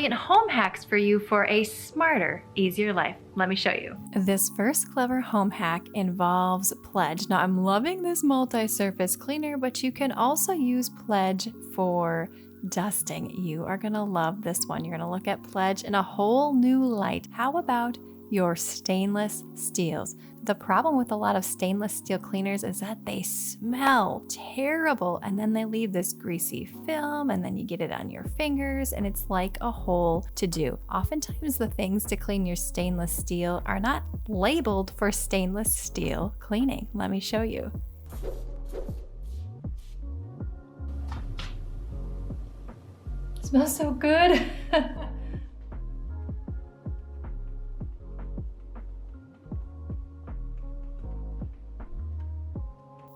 brilliant home hacks for you for a smarter, easier life. Let me show you. This first clever home hack involves Pledge. Now I'm loving this multi-surface cleaner, but you can also use Pledge for dusting. You are gonna love this one. You're gonna look at Pledge in a whole new light. How about your stainless steels? The problem with a lot of stainless steel cleaners is that they smell terrible, and then they leave this greasy film, and then you get it on your fingers, and it's like a whole to-do. Oftentimes the things to clean your stainless steel are not labeled for stainless steel cleaning. Let me show you. It smells so good.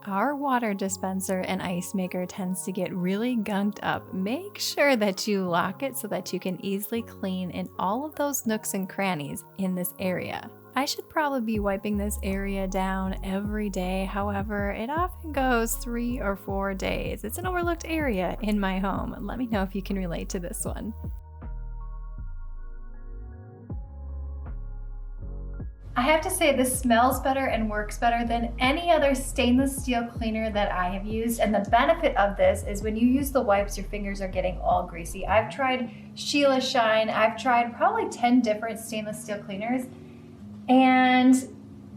Our water dispenser and ice maker tends to get really gunked up. Make sure that you lock it so that you can easily clean in all of those nooks and crannies in this area. I should probably be wiping this area down every day. However, it often goes 3 or 4 days. It's an overlooked area in my home. Let me know if you can relate to this one. I have to say this smells better and works better than any other stainless steel cleaner that I have used. And the benefit of this is when you use the wipes, your fingers are getting all greasy. I've tried Sheila Shine. I've tried probably 10 different stainless steel cleaners. And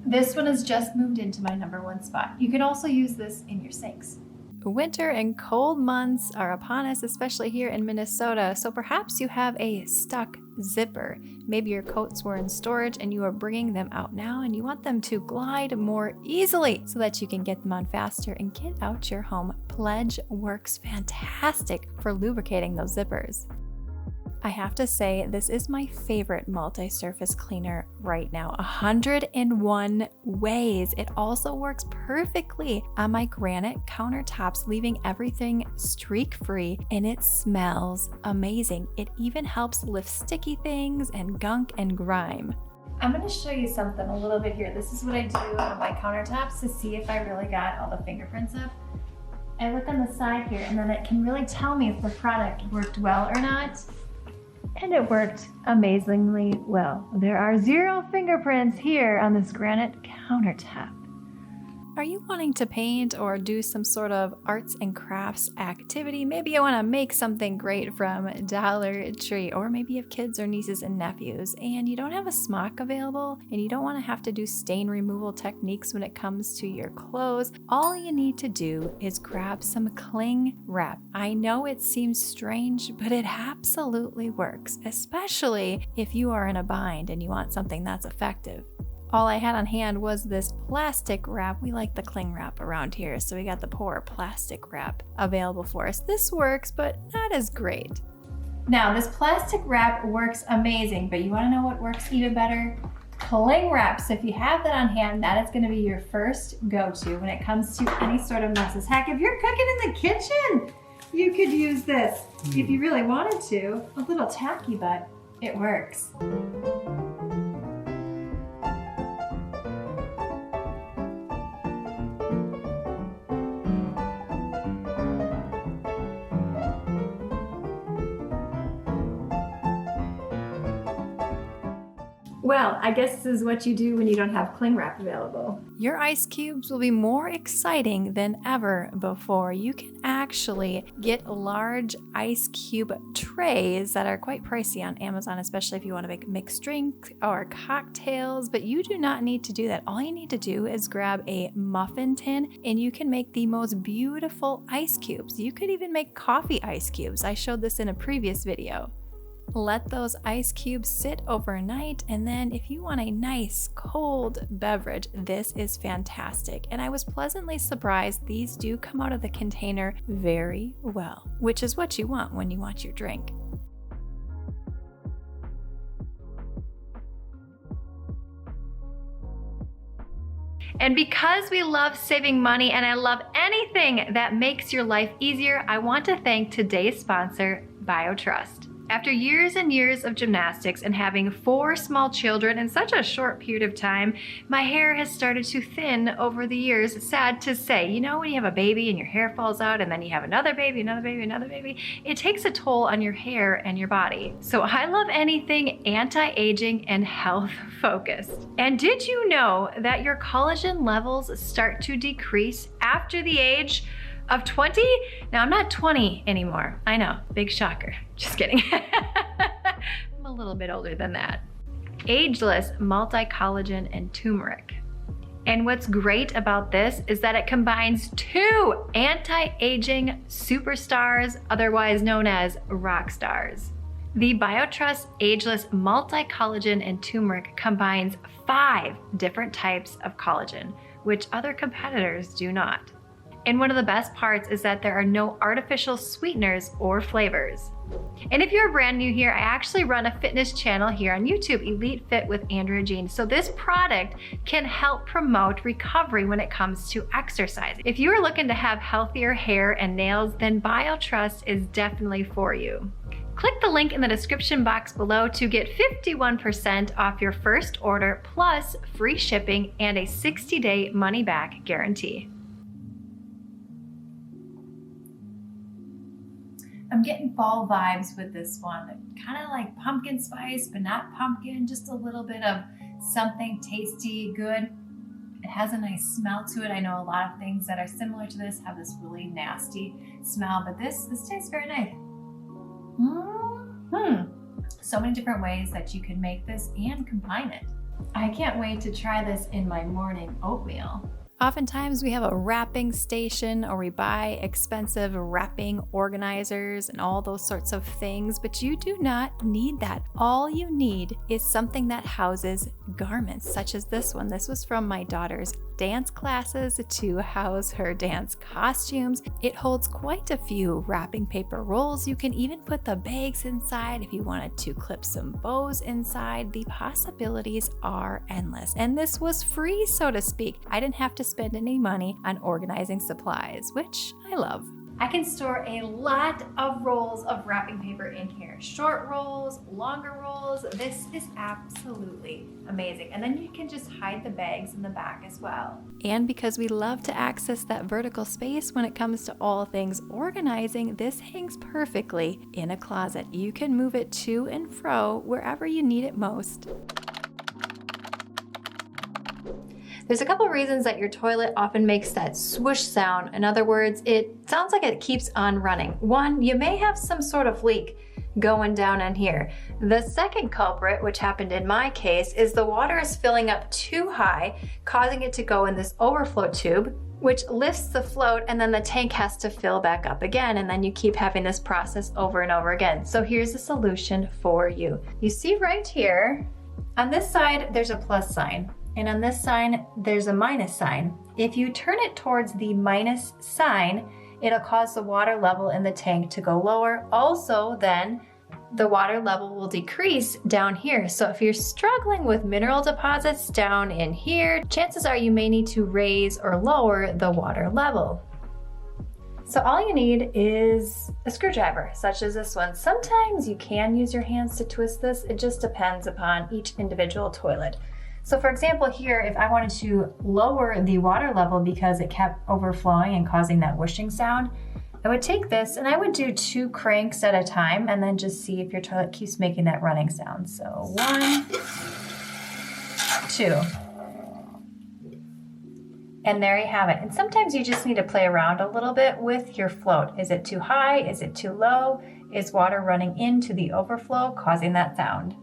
this one has just moved into my #1 spot. You can also use this in your sinks. Winter and cold months are upon us, especially here in Minnesota, so perhaps you have a stuck zipper. Maybe your coats were in storage and you are bringing them out now and you want them to glide more easily so that you can get them on faster and get out your home. Pledge works fantastic for lubricating those zippers. I have to say, this is my favorite multi-surface cleaner right now. 101 ways. It also works perfectly on my granite countertops, leaving everything streak-free, and it smells amazing. It even helps lift sticky things and gunk and grime. I'm going to show you something a little bit here. This is what I do on my countertops to see if I really got all the fingerprints up. I look on the side here, and then it can really tell me if the product worked well or not. And it worked amazingly well. There are 0 fingerprints here on this granite countertop. Are you wanting to paint or do some sort of arts and crafts activity? Maybe you want to make something great from Dollar Tree, or maybe you have kids or nieces and nephews and you don't have a smock available and you don't want to have to do stain removal techniques when it comes to your clothes. All you need to do is grab some cling wrap. I know it seems strange, but it absolutely works, especially if you are in a bind and you want something that's effective. All I had on hand was this plastic wrap. We like the cling wrap around here, so we got the poor plastic wrap available for us. This works, but not as great. Now, this plastic wrap works amazing, but you wanna know what works even better? Cling wrap. So if you have that on hand, that is gonna be your first go-to when it comes to any sort of messes. Heck, if you're cooking in the kitchen, you could use this if you really wanted to. A little tacky, but it works. Well, I guess this is what you do when you don't have cling wrap available. Your ice cubes will be more exciting than ever before. You can actually get large ice cube trays that are quite pricey on Amazon, especially if you want to make mixed drinks or cocktails, but you do not need to do that. All you need to do is grab a muffin tin and you can make the most beautiful ice cubes. You could even make coffee ice cubes. I showed this in a previous video. Let those ice cubes sit overnight, and then if you want a nice cold beverage, this is fantastic. And I was pleasantly surprised these do come out of the container very well, which is what you want when you want your drink. And because we love saving money and I love anything that makes your life easier, I want to thank today's sponsor, BioTrust. After years and years of gymnastics and having 4 small children in such a short period of time, my hair has started to thin over the years. Sad to say, you know, when you have a baby and your hair falls out and then you have another baby, another baby, another baby, it takes a toll on your hair and your body. So I love anything anti-aging and health focused. And did you know that your collagen levels start to decrease after the age of 20? Now, I'm not 20 anymore. I know, big shocker. Just kidding. I'm a little bit older than that. Ageless multi-collagen and turmeric. And what's great about this is that it combines 2 anti-aging superstars, otherwise known as rock stars. The BioTrust Ageless Multi-Collagen and Turmeric combines 5 different types of collagen, which other competitors do not. And one of the best parts is that there are no artificial sweeteners or flavors. And if you're brand new here, I actually run a fitness channel here on YouTube, Elite Fit with Andrea Jean. So this product can help promote recovery when it comes to exercise. If you are looking to have healthier hair and nails, then BioTrust is definitely for you. Click the link in the description box below to get 51% off your first order, plus free shipping and a 60-day money-back guarantee. I'm getting fall vibes with this one. Kind of like pumpkin spice, but not pumpkin, just a little bit of something tasty, good. It has a nice smell to it. I know a lot of things that are similar to this have this really nasty smell, but this tastes very nice. So many different ways that you can make this and combine it. I can't wait to try this in my morning oatmeal. Oftentimes we have a wrapping station or we buy expensive wrapping organizers and all those sorts of things, but you do not need that. All you need is something that houses garments such as this one. This was from my daughter's dance classes to house her dance costumes. It holds quite a few wrapping paper rolls. You can even put the bags inside if you wanted to clip some bows inside. The possibilities are endless. And this was free, so to speak. I didn't have to spend any money on organizing supplies, which I love. I can store a lot of rolls of wrapping paper in here. Short rolls, longer rolls. This is absolutely amazing. And then you can just hide the bags in the back as well. And because we love to access that vertical space when it comes to all things organizing, this hangs perfectly in a closet. You can move it to and fro wherever you need it most. There's a couple reasons that your toilet often makes that swoosh sound. In other words, it sounds like it keeps on running. One, you may have some sort of leak going down in here. The second culprit, which happened in my case, is the water is filling up too high, causing it to go in this overflow tube, which lifts the float, and then the tank has to fill back up again, and then you keep having this process over and over again. So here's a solution for you. You see right here, on this side, there's a plus sign. And on this sign, there's a minus sign. If you turn it towards the minus sign, it'll cause the water level in the tank to go lower. Also, then the water level will decrease down here. So if you're struggling with mineral deposits down in here, chances are you may need to raise or lower the water level. So all you need is a screwdriver, such as this one. Sometimes you can use your hands to twist this. It just depends upon each individual toilet. So for example here, if I wanted to lower the water level because it kept overflowing and causing that whooshing sound, I would take this and I would do 2 cranks at a time and then just see if your toilet keeps making that running sound. So 1, 2. And there you have it. And sometimes you just need to play around a little bit with your float. Is it too high? Is it too low? Is water running into the overflow causing that sound?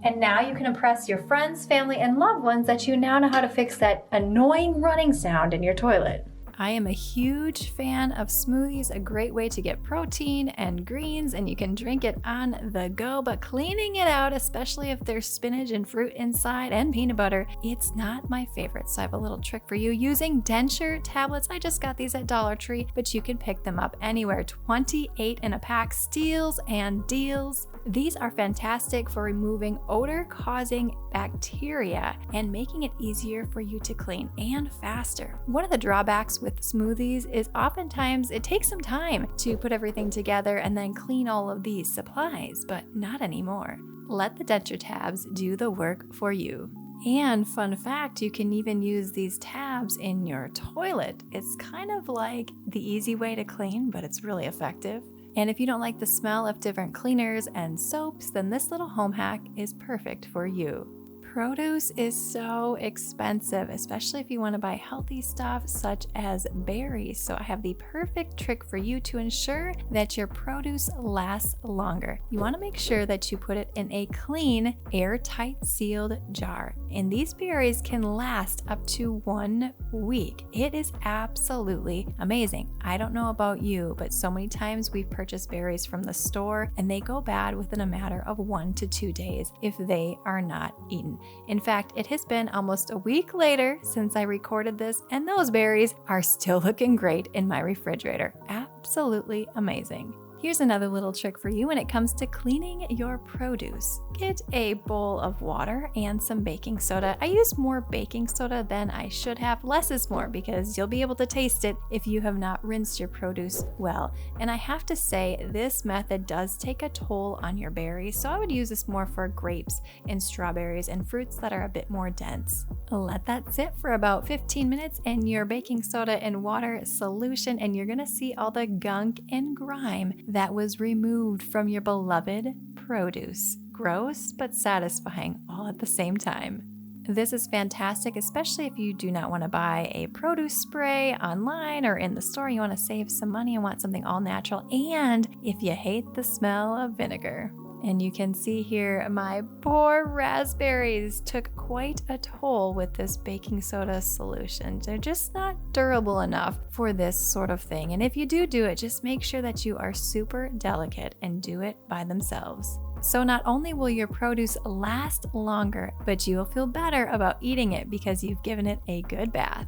And now you can impress your friends, family, and loved ones that you now know how to fix that annoying running sound in your toilet. I am a huge fan of smoothies, a great way to get protein and greens, and you can drink it on the go, but cleaning it out, especially if there's spinach and fruit inside and peanut butter, it's not my favorite. So I have a little trick for you using denture tablets. I just got these at Dollar Tree, but you can pick them up anywhere. 28 in a pack, steals and deals. These are fantastic for removing odor-causing bacteria and making it easier for you to clean and faster. One of the drawbacks with smoothies is oftentimes it takes some time to put everything together and then clean all of these supplies, but not anymore. Let the denture tabs do the work for you. And fun fact, you can even use these tabs in your toilet. It's kind of like the easy way to clean, but it's really effective. And if you don't like the smell of different cleaners and soaps, then this little home hack is perfect for you. Produce is so expensive, especially if you want to buy healthy stuff such as berries. So I have the perfect trick for you to ensure that your produce lasts longer. You want to make sure that you put it in a clean, airtight sealed jar. And these berries can last up to 1 week. It is absolutely amazing. I don't know about you, but so many times we've purchased berries from the store and they go bad within a matter of 1 to 2 days if they are not eaten. In fact, it has been almost a week later since I recorded this, and those berries are still looking great in my refrigerator. Absolutely amazing. Here's another little trick for you when it comes to cleaning your produce. Get a bowl of water and some baking soda. I used more baking soda than I should have. Less is more because you'll be able to taste it if you have not rinsed your produce well. And I have to say, this method does take a toll on your berries, so I would use this more for grapes and strawberries and fruits that are a bit more dense. Let that sit for about 15 minutes in your baking soda and water solution, and you're gonna see all the gunk and grime that was removed from your beloved produce. Gross, but satisfying all at the same time. This is fantastic, especially if you do not want to buy a produce spray online or in the store. You want to save some money and want something all natural, and if you hate the smell of vinegar. And you can see here my poor raspberries took quite a toll with this baking soda solution. They're just not durable enough for this sort of thing. And if you do it, just make sure that you are super delicate and do it by themselves. So not only will your produce last longer, but you will feel better about eating it because you've given it a good bath.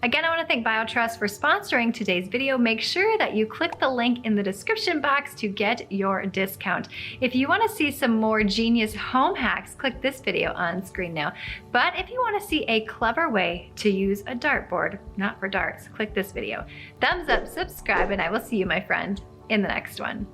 Again, I want to thank BioTrust for sponsoring today's video. Make sure that you click the link in the description box to get your discount. If you want to see some more genius home hacks, click this video on screen now. But if you want to see a clever way to use a dartboard, not for darts, click this video. Thumbs up, subscribe, and I will see you, my friend, in the next one.